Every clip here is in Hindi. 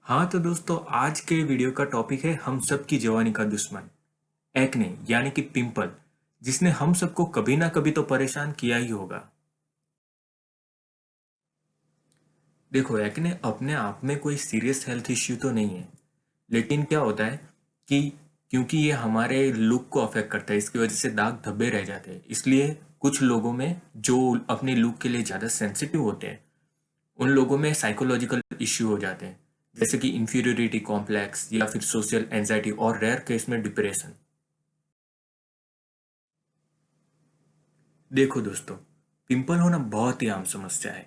हाँ तो दोस्तों, आज के वीडियो का टॉपिक है हम सब की जवानी का दुश्मन, एक्ने यानी कि पिंपल, जिसने हम सबको कभी ना कभी तो परेशान किया ही होगा। देखो, एक्ने अपने आप में कोई सीरियस हेल्थ इश्यू तो नहीं है, लेकिन क्या होता है कि क्योंकि ये हमारे लुक को अफेक्ट करता है, इसकी वजह से दाग धब्बे रह जाते हैं। इसलिए कुछ लोगों में जो अपने लुक के लिए ज़्यादा सेंसिटिव होते हैं, उन लोगों में साइकोलॉजिकल इश्यू हो जाते हैं, जैसे कि इंफीरियोरिटी कॉम्प्लेक्स या फिर सोशल एंजाइटी और रेयर केस में डिप्रेशन। देखो दोस्तों, पिंपल होना बहुत ही आम समस्या है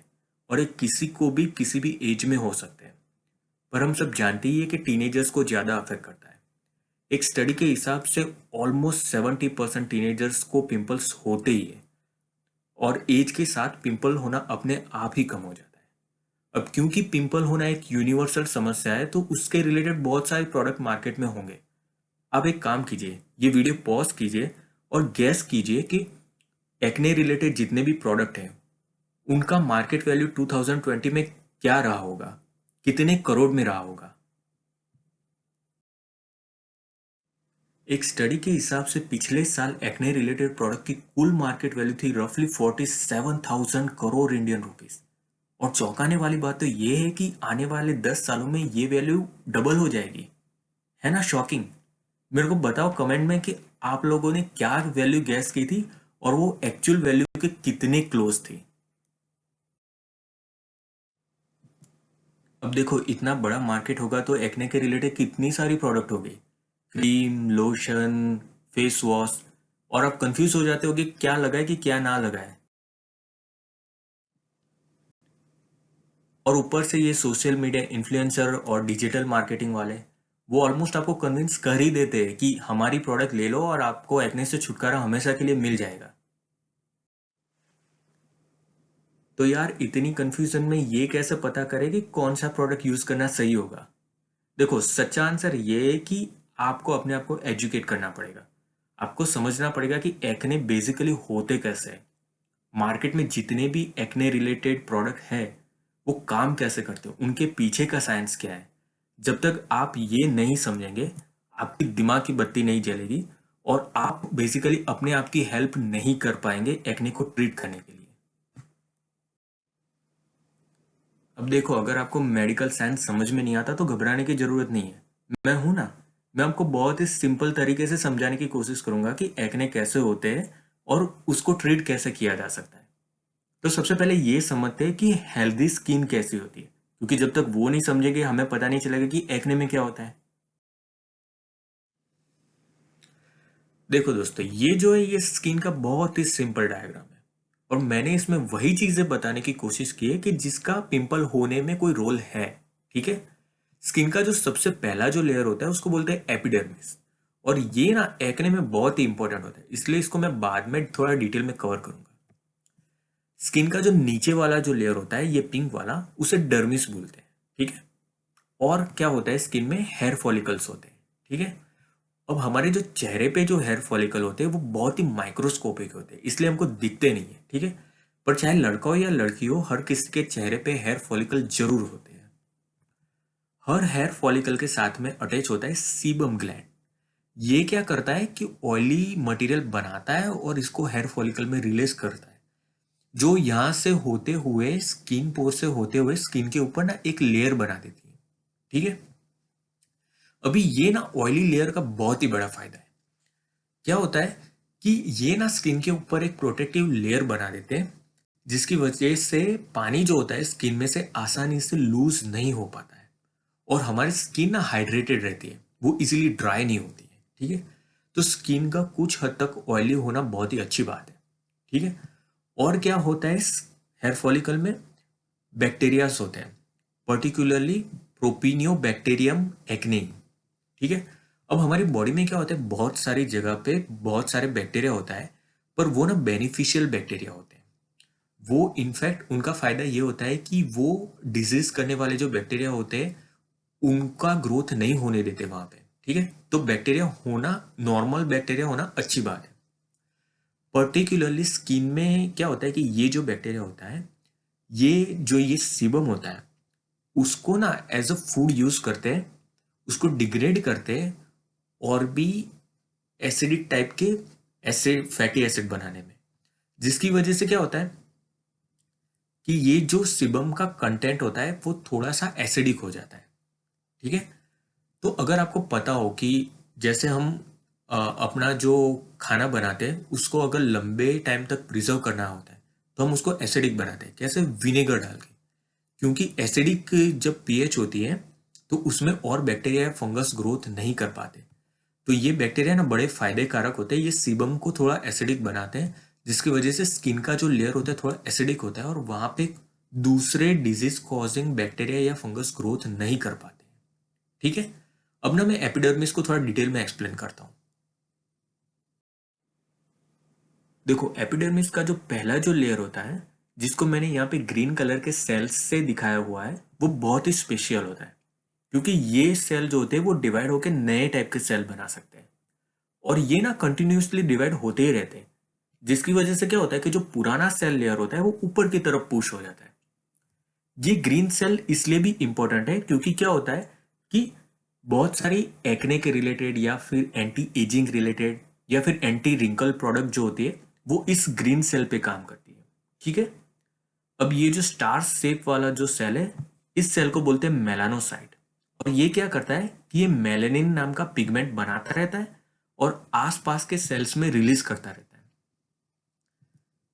और ये किसी को भी किसी भी एज में हो सकते हैं। पर हम सब जानते ही है कि टीनेजर्स को ज़्यादा अफेक्ट करता है। एक स्टडी के हिसाब से ऑलमोस्ट 70% टीनेजर्स को पिंपल्स होते ही है और एज के साथ पिंपल होना अपने आप ही कम हो जाता है। अब क्योंकि पिंपल होना एक यूनिवर्सल समस्या है, तो उसके रिलेटेड बहुत सारे प्रोडक्ट मार्केट में होंगे। आप एक काम कीजिए, ये वीडियो पॉज कीजिए और गैस कीजिए कि एक्ने रिलेटेड जितने भी प्रोडक्ट हैं उनका मार्केट वैल्यू 2020 में क्या रहा होगा, कितने करोड़ में रहा होगा। एक स्टडी के हिसाब से पिछले साल एक्ने रिलेटेड प्रोडक्ट की कुल मार्केट वैल्यू थी रफली 47,000 करोड़ इंडियन रुपीस। और चौंकाने वाली बात तो ये है कि आने वाले 10 सालों में ये वैल्यू डबल हो जाएगी। है ना शॉकिंग? मेरे को बताओ कमेंट में कि आप लोगों ने क्या वैल्यू गैस की थी और वो एक्चुअल वैल्यू के कितने क्लोज थी। अब देखो, इतना बड़ा मार्केट होगा तो एक्ने के रिलेटेड कितनी सारी प्रोडक्ट होगी, क्रीम, लोशन, फेस वॉश, और आप कंफ्यूज हो जाते हो कि क्या लगाए कि क्या ना लगाए। और ऊपर से ये सोशल मीडिया इन्फ्लुएंसर और डिजिटल मार्केटिंग वाले, वो ऑलमोस्ट आपको कन्विंस कर ही देते हैं कि हमारी प्रोडक्ट ले लो और आपको एक्ने से छुटकारा हमेशा के लिए मिल जाएगा। तो यार, इतनी कंफ्यूजन में ये कैसे पता करें कि कौन सा प्रोडक्ट यूज करना सही होगा। देखो, सच्चा आंसर ये है कि आपको अपने आप को एजुकेट करना पड़ेगा। आपको समझना पड़ेगा कि एक्ने बेसिकली होते कैसे हैं, मार्केट में जितने भी एक्ने रिलेटेड प्रोडक्ट है वो काम कैसे करते हैं, उनके पीछे का साइंस क्या है। जब तक आप ये नहीं समझेंगे, आपकी दिमाग की बत्ती नहीं जलेगी और आप बेसिकली अपने आप की हेल्प नहीं कर पाएंगे एक्ने को ट्रीट करने के लिए। अब देखो, अगर आपको मेडिकल साइंस समझ में नहीं आता तो घबराने की जरूरत नहीं है। मैं हूं ना। मैं आपको बहुत ही सिंपल तरीके से समझाने की कोशिश करूंगा कि एक्ने कैसे होते हैं और उसको ट्रीट कैसे किया जा सकता है। तो सबसे पहले ये समझते हैं कि हेल्दी स्किन कैसी होती है, क्योंकि जब तक वो नहीं समझेंगे हमें पता नहीं चलेगा कि एक्ने में क्या होता है। देखो दोस्तों, ये जो है ये स्किन का बहुत ही सिंपल डायग्राम है और मैंने इसमें वही चीजें बताने की कोशिश की है कि जिसका पिंपल होने में कोई रोल है। ठीक है। स्किन का जो सबसे पहला जो लेयर होता है उसको बोलते हैं एपिडर्मिस। और ये ना एक्ने में बहुत ही इंपॉर्टेंट होता है, इसलिए इसको मैं बाद में थोड़ा डिटेल में कवर करूंगा। स्किन का जो नीचे वाला जो लेयर होता है, ये पिंक वाला, उसे डर्मिस बोलते हैं। ठीक है। और क्या होता है, स्किन में हेयर फॉलिकल्स होते हैं। ठीक है। अब हमारे जो चेहरे पे जो हेयर फॉलिकल होते हैं वो बहुत ही माइक्रोस्कोपिक होते हैं, इसलिए हमको दिखते नहीं है। ठीक है। पर चाहे लड़का हो या लड़की हो, हर किसी के चेहरे पे हेयर फॉलिकल जरूर होते हैं। हर हेयर फॉलिकल के साथ में अटैच होता है सीबम ग्लैंड। ये क्या करता है कि ऑयली मटेरियल बनाता है और इसको हेयर फॉलिकल में रिलीज करता है, जो यहाँ से होते हुए स्किन पोर से होते हुए स्किन के ऊपर ना एक लेयर बना देती है। ठीक है। अभी ये ना ऑयली लेयर का बहुत ही बड़ा फायदा है। क्या होता है कि ये ना स्किन के ऊपर एक प्रोटेक्टिव लेयर बना देते हैं, जिसकी वजह से पानी जो होता है स्किन में से आसानी से लूज नहीं हो पाता है और हमारी स्किन ना हाइड्रेटेड रहती है, वो इजीली ड्राई नहीं होती है। ठीक है। तो स्किन का कुछ हद तक ऑयली होना बहुत ही अच्छी बात है। ठीक है। और क्या होता है, हेयर फॉलिकल में बैक्टीरियाज होते हैं, पर्टिकुलरली प्रोपिनियो बैक्टीरियम एक्ने। ठीक है। अब हमारी बॉडी में क्या होता है, बहुत सारी जगह पे बहुत सारे बैक्टीरिया होता है, पर वो ना बेनिफिशियल बैक्टीरिया होते हैं। वो इनफैक्ट उनका फायदा ये होता है कि वो डिजीज करने वाले जो बैक्टीरिया होते हैं उनका ग्रोथ नहीं होने देते वहां पे। ठीक है। तो बैक्टीरिया होना, नॉर्मल बैक्टीरिया होना अच्छी बात है। पर्टिकुलरली स्किन में क्या होता है कि ये जो बैक्टीरिया होता है, ये जो ये सीबम होता है, उसको ना एज अ फूड यूज करते हैं, उसको डिग्रेड करते हैं और भी एसिडिक टाइप के एसिड फैटी एसिड बनाने में, जिसकी वजह से क्या होता है कि ये जो सिबम का कंटेंट होता है वो थोड़ा सा एसिडिक हो जाता है। ठीक है। तो अगर आपको पता हो कि जैसे हम अपना जो खाना बनाते हैं उसको अगर लंबे टाइम तक प्रिजर्व करना होता है तो हम उसको एसिडिक बनाते हैं, कैसे? विनेगर डाल के। क्योंकि एसिडिक जब पीएच होती है तो उसमें और बैक्टीरिया या फंगस ग्रोथ नहीं कर पाते। तो ये बैक्टीरिया ना बड़े फायदे कारक होते हैं, ये सीबम को थोड़ा एसिडिक बनाते हैं, जिसकी वजह से स्किन का जो लेयर होता है थोड़ा एसिडिक होता है और वहां पे दूसरे डिजीज कॉजिंग बैक्टीरिया या फंगस ग्रोथ नहीं कर पाते। ठीक है। अब ना मैं एपिडर्मिस को थोड़ा डिटेल में एक्सप्लेन करता हूँ। देखो, एपिडर्मिस का जो पहला जो लेयर होता है, जिसको मैंने यहाँ पे ग्रीन कलर के सेल्स से दिखाया हुआ है, वो बहुत ही स्पेशल होता है। क्योंकि ये सेल जो होते हैं वो डिवाइड होकर नए टाइप के सेल बना सकते हैं और ये ना कंटिन्यूसली डिवाइड होते ही रहते हैं, जिसकी वजह से क्या होता है कि जो पुराना सेल लेयर होता है वो ऊपर की तरफ पुश हो जाता है। ये ग्रीन सेल इसलिए भी इंपॉर्टेंट है क्योंकि क्या होता है कि बहुत सारी एक्ने के रिलेटेड या फिर एंटी एजिंग रिलेटेड या फिर एंटी रिंकल प्रोडक्ट जो होती है वो इस ग्रीन सेल पे काम करती है। ठीक है। अब ये जो स्टार शेप वाला जो सेल है, इस सेल को बोलते हैं मेलानोसाइट। और ये क्या करता है कि ये मेलेनिन नाम का पिगमेंट बनाता रहता है और आसपास के सेल्स में रिलीज करता रहता है।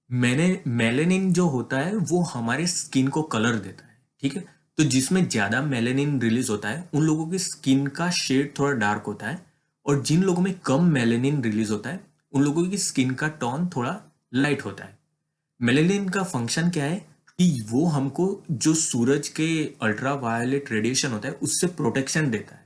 मैंने मेलेनिन जो होता है वो हमारे स्किन को कलर देता है। ठीक है। तो जिसमें ज्यादा मेलेनिन रिलीज होता है उन लोगों की स्किन का शेड थोड़ा डार्क होता है, और जिन लोगों में कम मेलेनिन रिलीज होता है उन लोगों की स्किन का टोन थोड़ा लाइट होता है। मेलेनिन का फंक्शन क्या है कि वो हमको जो सूरज के अल्ट्रा वायलेट रेडिएशन होता है उससे प्रोटेक्शन देता है।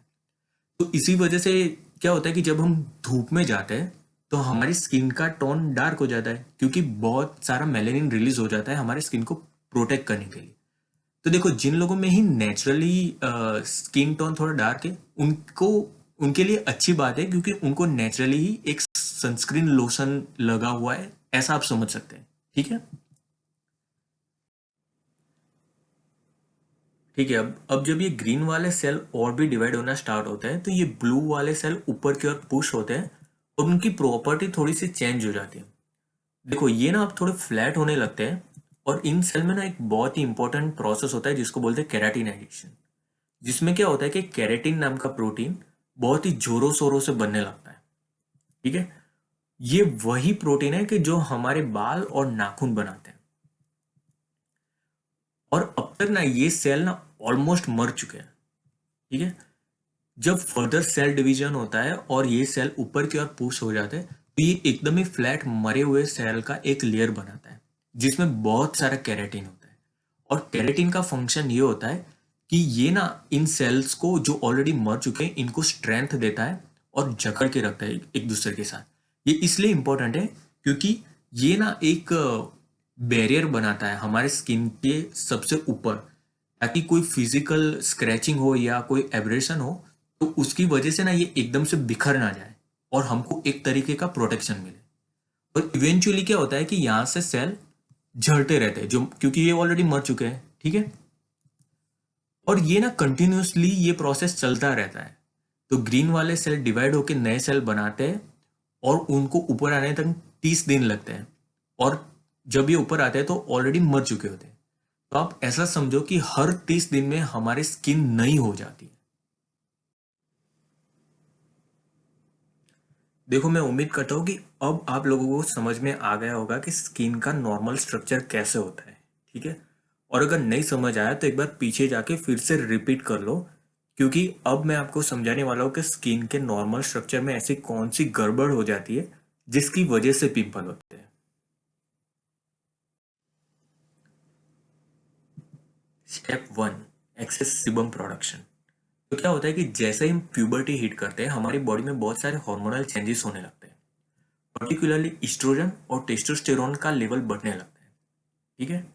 तो इसी वजह से क्या होता है कि जब हम धूप में जाते हैं तो हमारी स्किन का टोन डार्क हो जाता है, क्योंकि बहुत सारा मेलेनिन रिलीज हो जाता है हमारे स्किन को प्रोटेक्ट करने के लिए। तो देखो, जिन लोगों में ही नेचुरली स्किन टोन थोड़ा डार्क है उनको उनके लिए अच्छी बात है, क्योंकि उनको नेचुरली ही एक सनस्क्रीन लोशन लगा हुआ है, ऐसा आप समझ सकते हैं। ठीक है। ठीक है। अब जब ये ग्रीन वाले सेल और भी डिवाइड होना स्टार्ट होते हैं तो ये ब्लू वाले सेल ऊपर की ओर पुश होते हैं और उनकी प्रॉपर्टी थोड़ी सी चेंज हो जाती है। देखो, ये ना अब थोड़े फ्लैट होने लगते हैं और इन सेल में ना एक बहुत ही इंपॉर्टेंट प्रोसेस होता है जिसको बोलते हैं केराटिनाइजेशन, जिसमें क्या होता है कि केराटिन नाम का प्रोटीन बहुत ही जोरों शोरों से बनने लगता है। ठीक है। ये वही प्रोटीन है कि जो हमारे बाल और नाखून बनाते हैं। और अब तक ना ये सेल ना ऑलमोस्ट मर चुके हैं। ठीक है। जब फर्दर सेल डिवीजन होता है और ये सेल ऊपर की ओर पुश हो जाते हैं तो ये एकदम ही फ्लैट मरे हुए सेल का एक लेयर बनाता है जिसमें बहुत सारा केराटिन होता है। और केराटिन का फंक्शन ये होता है कि ये ना इन सेल्स को जो ऑलरेडी मर चुके हैं इनको स्ट्रेंथ देता है और जकड़ के रखता है एक दूसरे के साथ। ये इसलिए इंपॉर्टेंट है क्योंकि ये ना एक बैरियर बनाता है हमारे स्किन के सबसे ऊपर, ताकि कोई फिजिकल स्क्रैचिंग हो या कोई एब्रेशन हो तो उसकी वजह से ना ये एकदम से बिखर ना जाए और हमको एक तरीके का प्रोटेक्शन मिले। और इवेंचुअली क्या होता है कि यहाँ से सेल झड़ते रहते हैं, जो क्योंकि ये ऑलरेडी मर चुके हैं। ठीक है। और ये ना कंटिन्यूसली ये प्रोसेस चलता रहता है। तो ग्रीन वाले सेल डिवाइड होकर नए सेल बनाते हैं और उनको ऊपर आने तक 30 दिन लगते हैं। और जब ये ऊपर आते हैं तो ऑलरेडी मर चुके होते हैं। तो आप ऐसा समझो कि हर 30 दिन में हमारी स्किन नई हो जाती है। देखो, मैं उम्मीद करता हूँ कि अब आप लोगों को समझ में आ गया होगा कि स्किन का नॉर्मल स्ट्रक्चर कैसे होता है। ठीक है। और अगर नहीं समझ आया तो एक बार पीछे जाके फिर से रिपीट कर लो, क्योंकि अब मैं आपको समझाने वाला हूँ कि स्किन के नॉर्मल स्ट्रक्चर में ऐसी कौन सी गड़बड़ हो जाती है जिसकी वजह से पिंपल होते हैं। Step 1, excess sebum production. तो क्या होता है कि जैसे ही हम प्यूबर्टी हिट करते हैं हमारी बॉडी में बहुत सारे हार्मोनल चेंजेस होने लगते हैं, पर्टिकुलरली ईस्ट्रोजन और टेस्टोस्टेरोन का लेवल बढ़ने लगता है। ठीक है।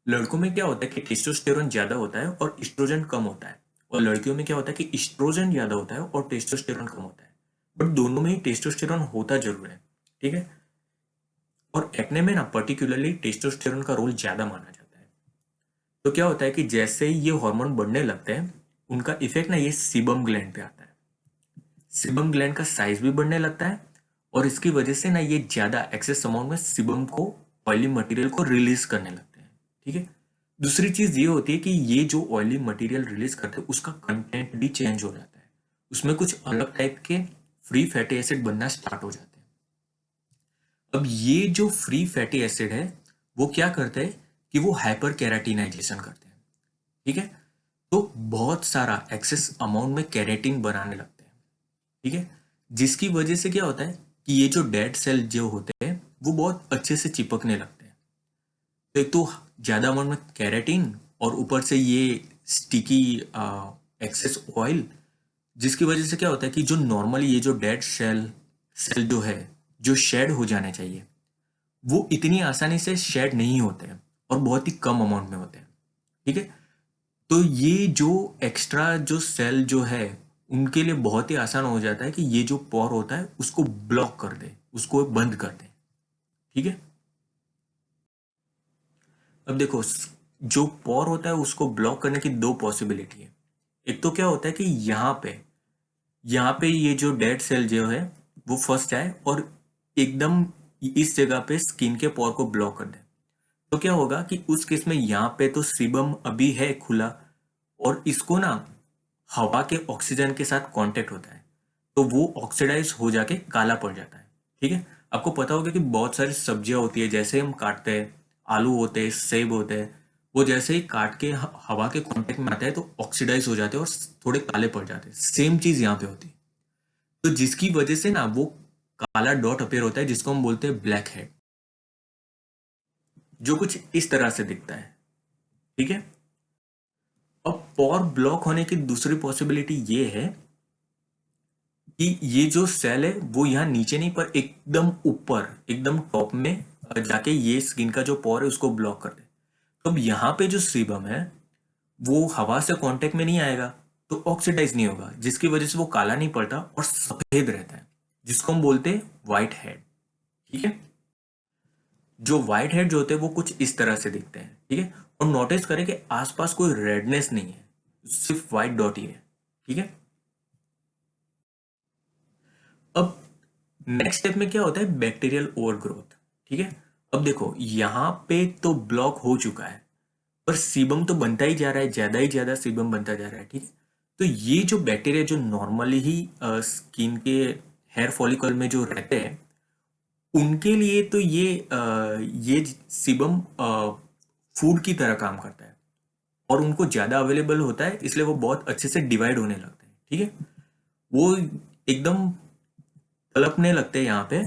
लड़कों में क्या होता है कि टेस्टोस्टेरोन ज्यादा होता है और ईस्ट्रोजन कम होता है, और लड़कियों में क्या होता है कि ईस्ट्रोजन ज्यादा होता है और टेस्टोस्टेरोन कम होता है। बट दोनों में ही टेस्टोस्टेरोन होता जरूर है। ठीक है। और एक्ने में ना पर्टिकुलरली टेस्टोस्टेरोन का रोल ज्यादा माना जाता है। तो क्या होता है कि जैसे ही ये हार्मोन बढ़ने लगते हैं, उनका इफेक्ट ना ये सीबम ग्लैंड पे आता है। सीबम ग्लैंड का साइज भी बढ़ने लगता है और इसकी वजह से ना ये ज्यादा एक्सेस अमाउंट में सीबम को, ऑयली मटेरियल को रिलीज करने लगते हैं। ठीक है। दूसरी चीज ये होती है कि ये जो ऑयली मटेरियल रिलीज करते हैं उसका कंटेंट भी चेंज हो जाता है, उसमें कुछ अलग टाइप के फ्री फैटी एसिड बनना स्टार्ट हो जाते हैं। अब ये जो फ्री फैटी एसिड है वो क्या करते हैं कि वो हाइपर कैराटिनाइजेशन करते हैं। ठीक है। तो बहुत सारा एक्सेस अमाउंट में कैरेटिन बनाने लगते हैं। ठीक है। जिसकी वजह से क्या होता है कि ये जो डेड सेल जो होते हैं वो बहुत अच्छे से चिपकने लगते हैं। तो एक तो ज्यादा अमाउंट में कैरेटिन और ऊपर से ये स्टिकी एक्सेस ऑयल, जिसकी वजह से क्या होता है कि जो नॉर्मली ये जो डेड सेल सेल जो है, जो शेड हो जाने चाहिए, वो इतनी आसानी से शेड नहीं होते हैं और बहुत ही कम अमाउंट में होते हैं। ठीक है। तो ये जो एक्स्ट्रा जो सेल जो है उनके लिए बहुत ही आसान हो जाता है कि ये जो पोर होता है उसको ब्लॉक कर दे, उसको बंद कर दे। ठीक है। अब देखो, जो पोर होता है उसको ब्लॉक करने की दो पॉसिबिलिटी है। एक तो क्या होता है कि यहाँ पे ये जो डेड सेल जो है वो फंस जाए और एकदम इस जगह पे स्किन के पोर को ब्लॉक कर दे। तो क्या होगा कि उस केस में यहाँ पे तो सीबम अभी है खुला और इसको ना हवा के ऑक्सीजन के साथ कांटेक्ट होता है, तो वो ऑक्सीडाइज हो जाके काला पड़ जाता है। ठीक है। आपको पता होगा कि बहुत सारी सब्जियां होती है, जैसे हम काटते हैं, आलू होते हैं, सेब होते हैं, वो जैसे ही काट के हवा के कांटेक्ट में आते हैं तो ऑक्सीडाइज हो जाते हैं और थोड़े काले पड़ जाते हैं। सेम चीज यहाँ पे होती है। तो जिसकी वजह से ना वो काला डॉट अपेयर होता है जिसको हम बोलते हैं ब्लैक हेड, जो कुछ इस तरह से दिखता है। ठीक है। अब पोर ब्लॉक होने की दूसरी पॉसिबिलिटी ये है कि ये जो सेल है वो यहाँ नीचे नहीं पर एकदम ऊपर, एकदम टॉप में जाके ये स्किन का जो पोर है उसको ब्लॉक कर दे। तो अब यहाँ पे जो सीबम है वो हवा से कांटेक्ट में नहीं आएगा तो ऑक्सीडाइज नहीं होगा, जिसकी वजह से वो काला नहीं पड़ता और सफेद रहता है, जिसको हम बोलते हैं व्हाइट हेड। ठीक है। जो व्हाइट हेड जो होते हैं वो कुछ इस तरह से दिखते हैं। ठीक है। और नोटिस करें कि आसपास कोई रेडनेस नहीं है, सिर्फ व्हाइट डॉट ही है। ठीक है। अब नेक्स्ट स्टेप में क्या होता है, बैक्टीरियल ओवरग्रोथ। ठीक है। अब देखो यहाँ पे तो ब्लॉक हो चुका है पर सीबम तो बनता ही जा रहा है, ज्यादा ही ज्यादा सीबम बनता जा रहा है। ठीक है। तो ये जो बैक्टीरिया जो नॉर्मली ही स्किन के हेयर फॉलिकल में जो रहते हैं उनके लिए तो ये सीबम फूड की तरह काम करता है और उनको ज्यादा अवेलेबल होता है, इसलिए वो बहुत अच्छे से डिवाइड होने लगते हैं। ठीक है। वो एकदम तड़पने लगते हैं यहाँ पे,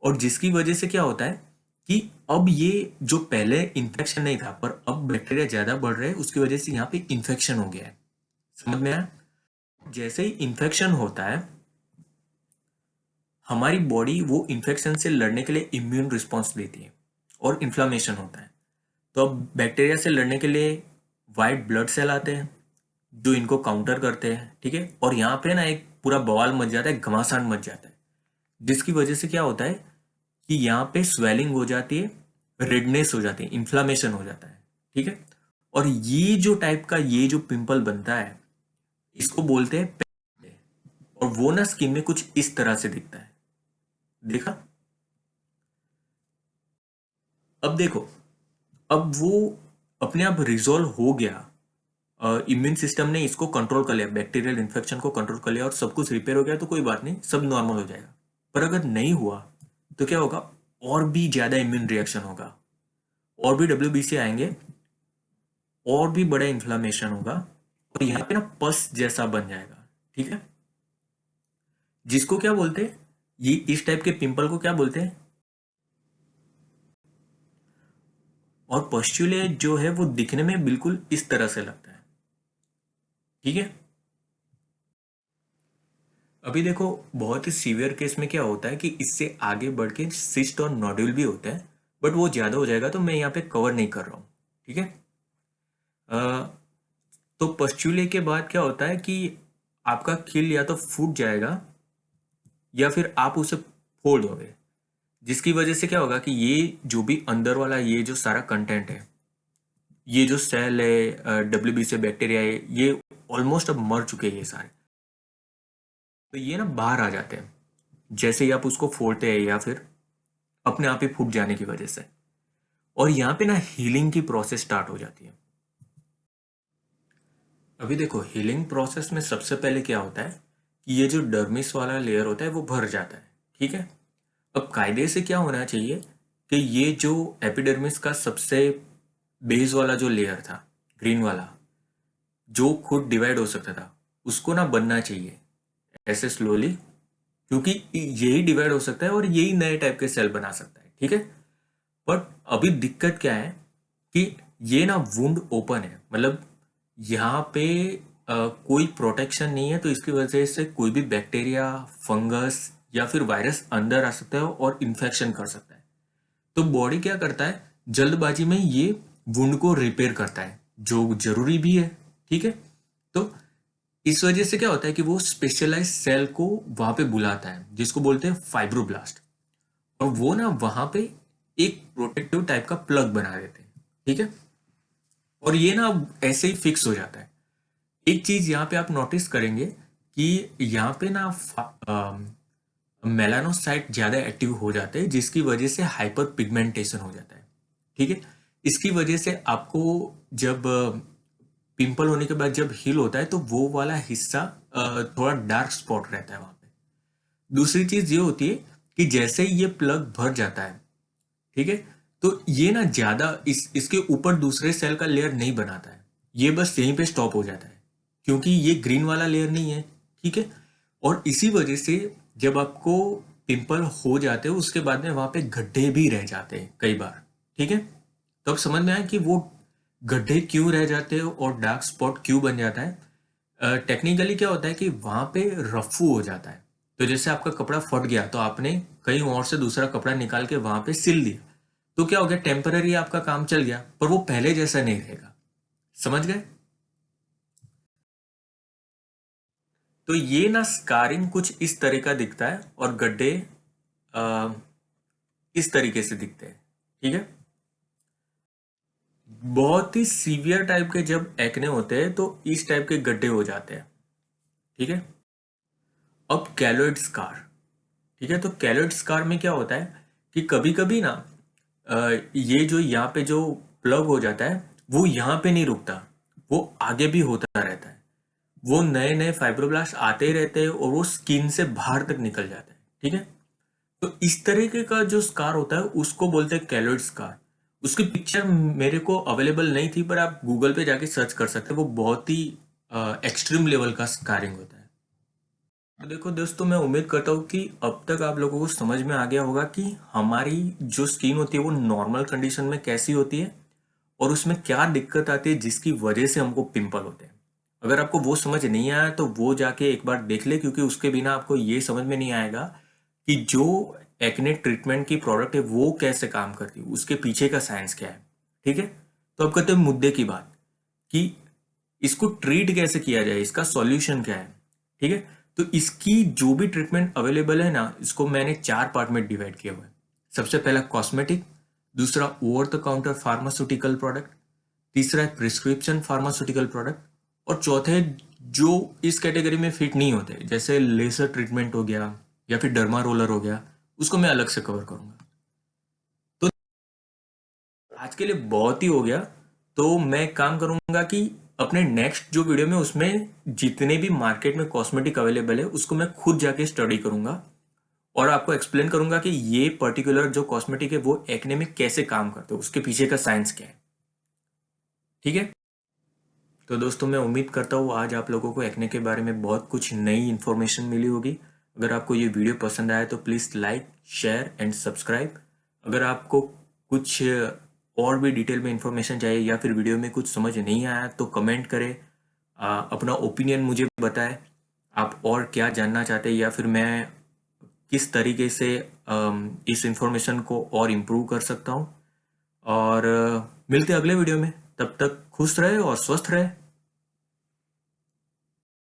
और जिसकी वजह से क्या होता है कि अब ये जो पहले इन्फेक्शन नहीं था पर अब बैक्टीरिया ज्यादा बढ़ रहे हैं, उसकी वजह से यहाँ पे इन्फेक्शन हो गया है। समझ में आया। जैसे ही इन्फेक्शन होता है हमारी बॉडी वो इन्फेक्शन से लड़ने के लिए इम्यून रिस्पॉन्स देती है और इन्फ्लामेशन होता है। तो अब बैक्टीरिया से लड़ने के लिए वाइट ब्लड सेल आते हैं जो इनको काउंटर करते हैं। ठीक है। और यहाँ पे ना एक पूरा बवाल मच जाता है, घमासान मच जाता है, जिसकी वजह से क्या होता है कि यहाँ पे स्वेलिंग हो जाती है, रेडनेस हो जाती है, इन्फ्लामेशन हो जाता है। ठीक है। और ये जो टाइप का ये जो पिंपल बनता है इसको बोलते हैं पैच। और वो ना स्किन में कुछ इस तरह से दिखता है। देखा। अब देखो, अब वो अपने आप रिजोल्व हो गया, इम्यून सिस्टम ने इसको कंट्रोल कर लिया, बैक्टीरियल इन्फेक्शन को कंट्रोल कर लिया और सब कुछ रिपेयर हो गया, तो कोई बात नहीं, सब नॉर्मल हो जाएगा। पर अगर नहीं हुआ तो क्या होगा, और भी ज्यादा इम्यून रिएक्शन होगा, और भी WBC आएंगे, और भी बड़ा इन्फ्लामेशन होगा और यहाँ पे ना पस जैसा बन जाएगा। ठीक है। जिसको क्या बोलते हैं, ये इस टाइप के पिंपल को क्या बोलते हैं, और पस्ट्यूले जो है वो दिखने में बिल्कुल इस तरह से लगता है। ठीक है। अभी देखो, बहुत ही सीवियर केस में क्या होता है कि इससे आगे बढ़ के सिस्ट और नोड्यूल भी होते हैं, बट वो ज्यादा हो जाएगा तो मैं यहाँ पे कवर नहीं कर रहा हूँ। ठीक है। अ, तो पस्ट्यूले के बाद क्या होता है कि आपका खिल या तो फूट जाएगा या फिर आप उसे फोड़ दोगे, जिसकी वजह से क्या होगा कि ये जो भी अंदर वाला ये जो सारा कंटेंट है ये जो सेल है, WBC से बैक्टीरिया है, ये ऑलमोस्ट अब मर चुके हैं ये सारे। तो ये ना बाहर आ जाते हैं जैसे ही आप उसको फोड़ते हैं या फिर अपने आप ही फूट जाने की वजह से। और यहाँ पे ना हीलिंग की प्रोसेस स्टार्ट हो जाती है। अभी देखो हीलिंग प्रोसेस में सबसे पहले क्या होता है कि ये जो डर्मिस वाला लेयर होता है वो भर जाता है, ठीक है। अब कायदे से क्या होना चाहिए कि ये जो एपिडर्मिस का सबसे बेस वाला जो लेयर था, ग्रीन वाला, जो खुद डिवाइड हो सकता था, उसको ना बनना चाहिए ऐसे स्लोली, क्योंकि यही डिवाइड हो सकता है और यही नए टाइप के सेल बना सकता है, ठीक है। बट अभी दिक्कत क्या है कि ये ना वुंड ओपन है, मतलब यहाँ पे कोई प्रोटेक्शन नहीं है, तो इसकी वजह से कोई भी बैक्टीरिया, फंगस या फिर वायरस अंदर आ सकता है और इन्फेक्शन कर सकता है। तो बॉडी क्या करता है, जल्दबाजी में ये वुंड को रिपेयर करता है, जो जरूरी भी है, ठीक है। तो इस वजह से क्या होता है कि वो स्पेशलाइज सेल को वहां पे बुलाता है, जिसको बोलते हैं फाइब्रोब्लास्ट। और वो ना वहां पे एक प्रोटेक्टिव टाइप का प्लग बना देते हैं, ठीक है। और ये ना ऐसे ही फिक्स हो जाता है। एक चीज यहाँ पे आप नोटिस करेंगे कि यहाँ पे ना मेलानोसाइट ज्यादा एक्टिव हो जाते हैं, जिसकी वजह से हाइपर पिगमेंटेशन हो जाता है, ठीक है। इसकी वजह से आपको जब पिंपल होने के बाद जब हील होता है तो वो वाला हिस्सा थोड़ा डार्क स्पॉट रहता है वहां पे। दूसरी चीज ये होती है कि जैसे ही ये प्लग भर जाता है, ठीक है, तो ये ना ज्यादा इसके ऊपर दूसरे सेल का लेयर नहीं बनाता है, ये बस यहीं पे स्टॉप हो जाता है, क्योंकि ये ग्रीन वाला लेयर नहीं है, ठीक है। और इसी वजह से जब आपको पिंपल हो जाते हैं उसके बाद में वहां पे गड्ढे भी रह जाते हैं कई बार, ठीक है। तो अब समझ में आया कि वो गड्ढे क्यों रह जाते हैं और डार्क स्पॉट क्यों बन जाता है। टेक्निकली क्या होता है कि वहां पे रफू हो जाता है। तो जैसे आपका कपड़ा फट गया तो आपने कहीं और से दूसरा कपड़ा निकाल के वहां पे सिल दिया, तो क्या हो गया, टेम्पररी आपका काम चल गया, पर वो पहले जैसा नहीं रहेगा। समझ गए। तो ये ना स्कारिंग कुछ इस तरह का दिखता है और गड्ढे अ, इस तरीके से दिखते हैं, ठीक है। बहुत ही सीवियर टाइप के जब एक्ने होते हैं तो इस टाइप के गड्ढे हो जाते हैं, ठीक है। अब कैलोइड स्कार, ठीक है। तो कैलोइड स्कार में क्या होता है कि कभी कभी ना ये जो यहाँ पे जो प्लग हो जाता है वो यहाँ पे नहीं रुकता, वो आगे भी होता रहता है। वो नए नए फाइब्रोब्लास्ट आते ही रहते हैं और वो स्किन से बाहर तक निकल जाते हैं, ठीक है। तो इस तरीके का जो स्कार होता है उसको बोलते हैं कैलोइड स्कार। उसकी पिक्चर मेरे को अवेलेबल नहीं थी, पर आप गूगल पे जाके सर्च कर सकते हैं, वो बहुत ही एक्सट्रीम लेवल का स्कारिंग होता है। तो देखो दोस्तों, मैं उम्मीद करता हूँ कि अब तक आप लोगों को समझ में आ गया होगा कि हमारी जो स्किन होती है वो नॉर्मल कंडीशन में कैसी होती है और उसमें क्या दिक्कत आती है जिसकी वजह से हमको पिंपल होते हैं। अगर आपको वो समझ नहीं आया तो वो जाके एक बार देख ले, क्योंकि उसके बिना आपको ये समझ में नहीं आएगा कि जो एक्ने ट्रीटमेंट की प्रोडक्ट है वो कैसे काम करती है, उसके पीछे का साइंस क्या है, ठीक है। तो अब करते हैं मुद्दे की बात कि इसको ट्रीट कैसे किया जाए, इसका सॉल्यूशन क्या है, ठीक है। तो इसकी जो भी ट्रीटमेंट अवेलेबल है ना, इसको मैंने 4 पार्ट में डिवाइड किया हुआ है। सबसे पहला कॉस्मेटिक, दूसरा over the counter pharmaceutical product, तीसरा है प्रिस्क्रिप्शन फार्मास्यूटिकल प्रोडक्ट, और चौथे जो इस कैटेगरी में फिट नहीं होते, जैसे लेजर ट्रीटमेंट हो गया या फिर डर्मा रोलर हो गया, उसको मैं अलग से कवर करूंगा। तो आज के लिए बहुत ही हो गया। तो मैं एक काम करूंगा कि अपने नेक्स्ट जो वीडियो में उसमें जितने भी मार्केट में कॉस्मेटिक अवेलेबल है उसको मैं खुद जाके स्टडी करूंगा और आपको एक्सप्लेन करूंगा कि ये पर्टिकुलर जो कॉस्मेटिक है वो एक्ने में कैसे काम करते हैं, उसके पीछे का साइंस क्या है, ठीक है। तो दोस्तों, मैं उम्मीद करता हूँ आज आप लोगों को एक्ने के बारे में बहुत कुछ नई इन्फॉर्मेशन मिली होगी। अगर आपको ये वीडियो पसंद आया तो please like, share and subscribe. अगर आपको कुछ और भी डिटेल में इन्फॉर्मेशन चाहिए या फिर वीडियो में कुछ समझ नहीं आया तो कमेंट करें, अपना ओपिनियन मुझे बताएं, आप और क्या जानना चाहते हैं या फिर मैं किस तरीके से इस इन्फॉर्मेशन को और इम्प्रूव कर सकता हूँ। और मिलते हैं अगले वीडियो में, तब तक खुश रहे और स्वस्थ रहे।